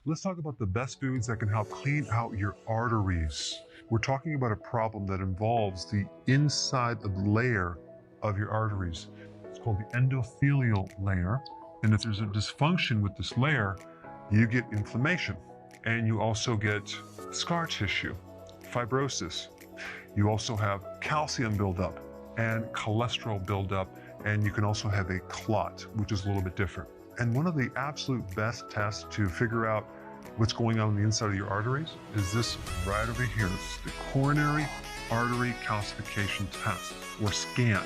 Let's talk about the best foods that can help clean out your arteries. We're talking about a problem that involves the inside of the layer of your arteries. It's called the endothelial layer. And if there's a dysfunction with this layer, you get inflammation. And you also get scar tissue, fibrosis. You also have calcium buildup and cholesterol buildup. And you can also have a clot, which is a little bit different. And one of the absolute best tests to figure out what's going on the inside of your arteries is this right over here. It's the coronary artery calcification test, or scan.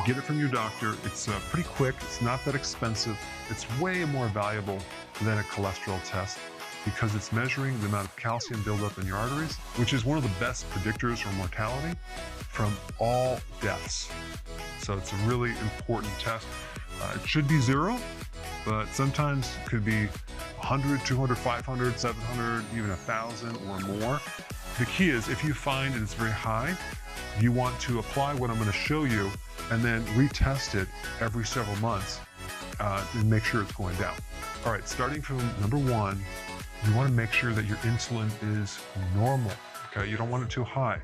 Get it from your doctor. It's pretty quick. It's not that expensive. It's way more valuable than a cholesterol test because it's measuring the amount of calcium buildup in your arteries, which is one of the best predictors for mortality from all deaths. So it's a really important test. It should be 0, but sometimes it could be 100, 200, 500, 700, even 1,000 or more. The key is if you find that it's very high, you want to apply what I'm going to show you and then retest it every several months and make sure it's going down. All right, starting from number 1, you want to make sure that your insulin is normal. Okay, you don't want it too high.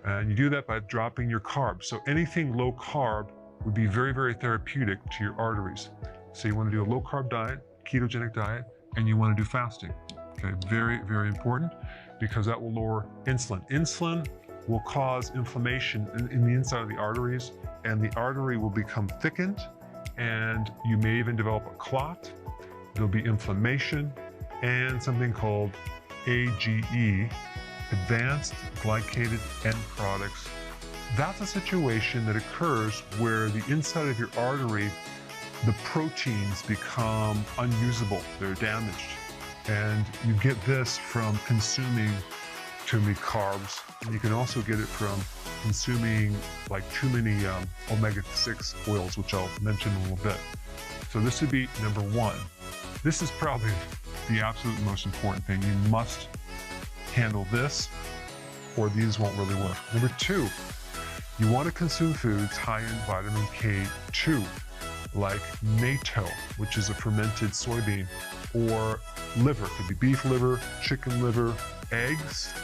And you do that by dropping your carbs. So anything low carb would be very, very therapeutic to your arteries. So you want to do a low carb diet, ketogenic diet, and you want to do fasting. Okay, very, very important because that will lower insulin. Insulin will cause inflammation in the inside of the arteries, and the artery will become thickened, and you may even develop a clot. There'll be inflammation and something called AGE, advanced glycated end products. That's a situation that occurs where the inside of your artery, the proteins become unusable, they're damaged. And you get this from consuming too many carbs. And you can also get it from consuming like too many omega-6 oils, which I'll mention in a little bit. So this would be number 1. This is probably the absolute most important thing. You must handle this or these won't really work. Number 2, you want to consume foods high in vitamin K2, like natto, which is a fermented soybean, or liver. It could be beef liver, chicken liver, eggs,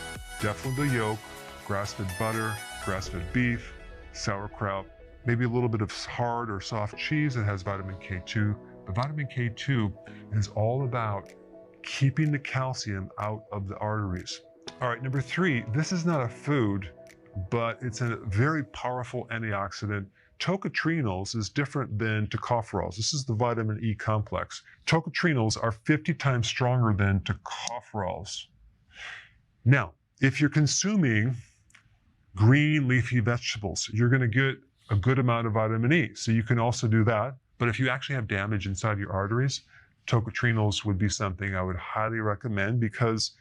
definitely the yolk, grass-fed butter, grass-fed beef, sauerkraut, maybe a little bit of hard or soft cheese that has vitamin K2. But vitamin K2 is all about keeping the calcium out of the arteries. All right, number 3, this is not a food, but it's a very powerful antioxidant. Tocotrienols is different than tocopherols. This is the vitamin E complex. Tocotrienols are 50 times stronger than tocopherols. Now, if you're consuming green leafy vegetables, you're going to get a good amount of vitamin E. So you can also do that. But if you actually have damage inside your arteries, tocotrienols would be something I would highly recommend because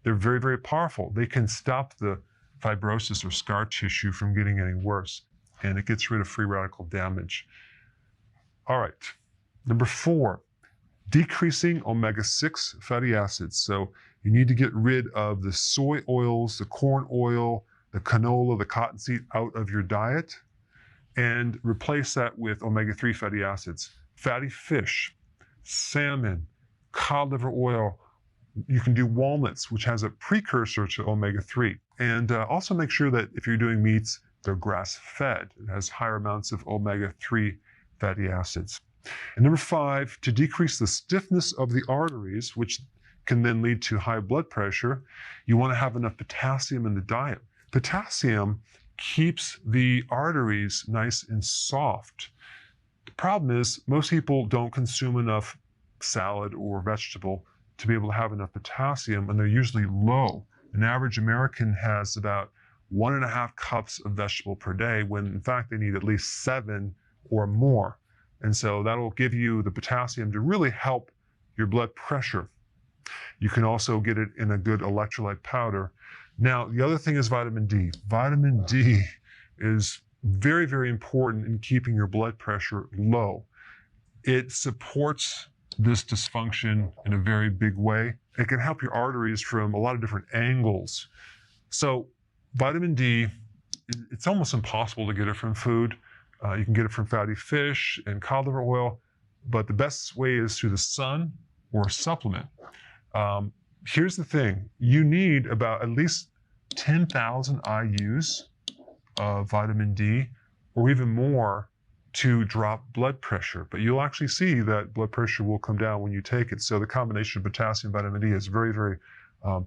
they're very, very powerful. They can stop the fibrosis or scar tissue from getting any worse, and it gets rid of free radical damage. All right, number 4, decreasing omega-6 fatty acids. So you need to get rid of the soy oils, the corn oil, the canola, the cottonseed out of your diet, and replace that with omega-3 fatty acids. Fatty fish, salmon, cod liver oil. You can do walnuts, which has a precursor to omega-3. And also make sure that if you're doing meats, they're grass-fed. It has higher amounts of omega-3 fatty acids. And number 5, to decrease the stiffness of the arteries, which can then lead to high blood pressure, you want to have enough potassium in the diet. Potassium keeps the arteries nice and soft. The problem is most people don't consume enough salad or vegetable to be able to have enough potassium, and they're usually low. An average American has about 1.5 cups of vegetable per day, when in fact they need at least 7 or more. And so that'll give you the potassium to really help your blood pressure. You can also get it in a good electrolyte powder. Now, the other thing is vitamin D. Vitamin D is very, very important in keeping your blood pressure low. It supports this dysfunction in a very big way. It can help your arteries from a lot of different angles. So vitamin D, it's almost impossible to get it from food. You can get it from fatty fish and cod liver oil, but the best way is through the sun or a supplement. Here's the thing. You need about at least 10,000 IUs of vitamin D, or even more, to drop blood pressure. But you'll actually see that blood pressure will come down when you take it. So the combination of potassium and vitamin D is very, very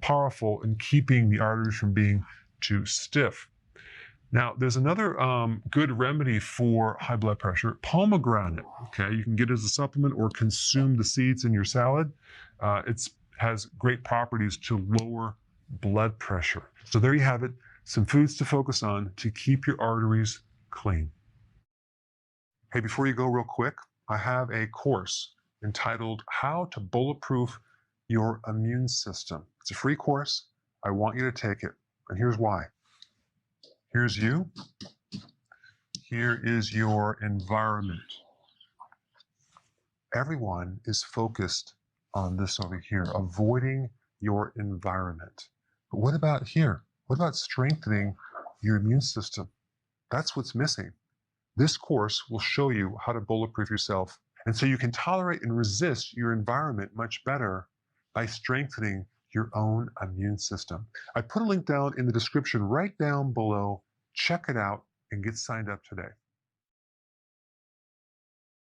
powerful in keeping the arteries from being too stiff. Now, there's another good remedy for high blood pressure, pomegranate. Okay, you can get it as a supplement or consume the seeds in your salad. It has great properties to lower blood pressure. So there you have it, some foods to focus on to keep your arteries clean. Hey, before you go real quick, I have a course entitled How to Bulletproof Your Immune System. It's a free course. I want you to take it. And here's why. Here's you. Here is your environment. Everyone is focused on this over here, avoiding your environment. But what about here? What about strengthening your immune system? That's what's missing. This course will show you how to bulletproof yourself, and so you can tolerate and resist your environment much better by strengthening your own immune system. I put a link down in the description right down below. Check it out and get signed up today.